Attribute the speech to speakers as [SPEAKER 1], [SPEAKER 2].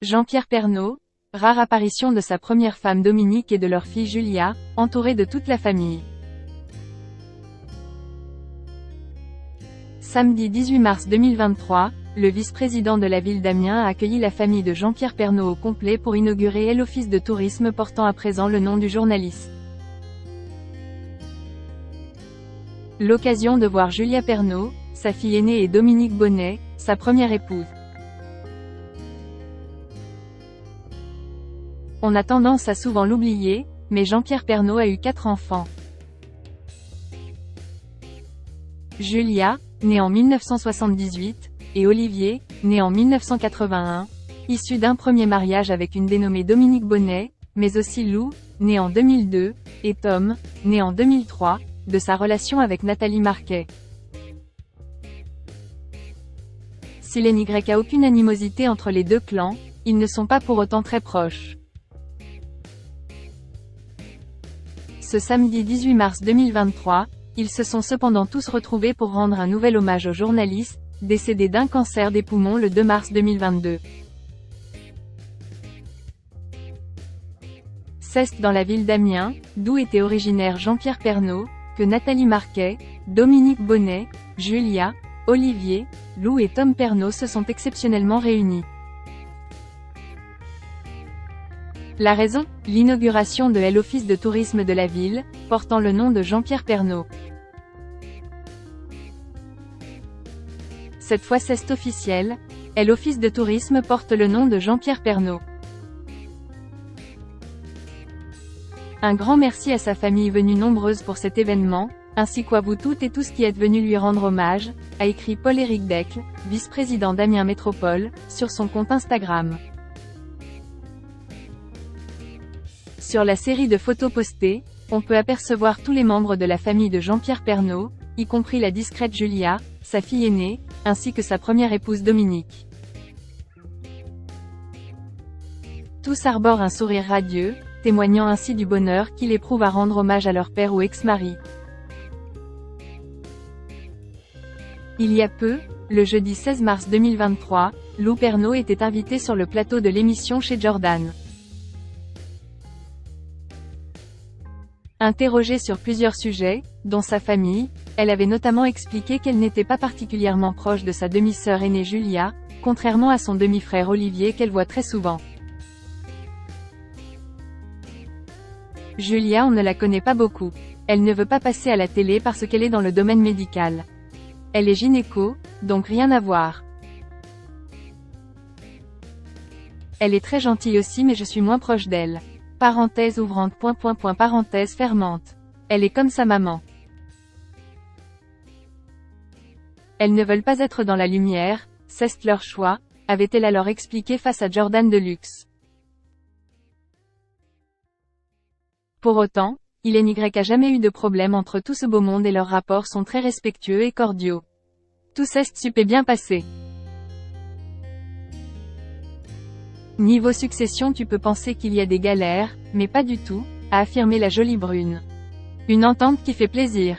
[SPEAKER 1] Jean-Pierre Pernaut, rare apparition de sa première femme Dominique et de leur fille Julia, entourée de toute la famille. Samedi 18 mars 2023, le vice-président de la ville d'Amiens a accueilli la famille de Jean-Pierre Pernaut au complet pour inaugurer l'office de tourisme portant à présent le nom du journaliste. L'occasion de voir Julia Pernaut, sa fille aînée et Dominique Bonnet, sa première épouse. On a tendance à souvent l'oublier, mais Jean-Pierre Pernaut a eu 4 enfants. Julia, née en 1978, et Olivier, né en 1981, issus d'un premier mariage avec une dénommée Dominique Bonnet, mais aussi Lou, né en 2002, et Tom, né en 2003, de sa relation avec Nathalie Marquet. S'il n'y a aucune animosité entre les deux clans, ils ne sont pas pour autant très proches. Ce samedi 18 mars 2023, ils se sont cependant tous retrouvés pour rendre un nouvel hommage au journaliste, décédé d'un cancer des poumons le 2 mars 2022. C'est dans la ville d'Amiens, d'où était originaire Jean-Pierre Pernaut, que Nathalie Marquet, Dominique Bonnet, Julia, Olivier, Lou et Tom Pernaut se sont exceptionnellement réunis. La raison, l'inauguration de l'office de tourisme de la ville, portant le nom de Jean-Pierre Pernaut. Cette fois c'est officiel, l'office de tourisme porte le nom de Jean-Pierre Pernaut. Un grand merci à sa famille venue nombreuse pour cet événement, ainsi qu'à vous toutes et tous qui êtes venus lui rendre hommage, a écrit Paul-Éric Decles, vice-président d'Amiens Métropole, sur son compte Instagram. Sur la série de photos postées, on peut apercevoir tous les membres de la famille de Jean-Pierre Pernaut, y compris la discrète Julia, sa fille aînée, ainsi que sa première épouse Dominique. Tous arborent un sourire radieux, témoignant ainsi du bonheur qu'ils éprouvent à rendre hommage à leur père ou ex-mari. Il y a peu, le jeudi 16 mars 2023, Lou Pernaut était invitée sur le plateau de l'émission chez Jordan. Interrogée sur plusieurs sujets, dont sa famille, elle avait notamment expliqué qu'elle n'était pas particulièrement proche de sa demi-sœur aînée Julia, contrairement à son demi-frère Olivier qu'elle voit très souvent. Julia, on ne la connaît pas beaucoup. Elle ne veut pas passer à la télé parce qu'elle est dans le domaine médical. Elle est gynéco, donc rien à voir. Elle est très gentille aussi mais je suis moins proche d'elle. Parenthèse ouvrante ... parenthèse fermante. Elle est comme sa maman. Elles ne veulent pas être dans la lumière, c'est leur choix, avait-elle alors expliqué face à Jordan Deluxe. Pour autant, il n'y a jamais eu de problème entre tout ce beau monde et leurs rapports sont très respectueux et cordiaux. Tout s'est super bien passé. Niveau succession tu peux penser qu'il y a des galères, mais pas du tout, a affirmé la jolie brune. Une entente qui fait plaisir.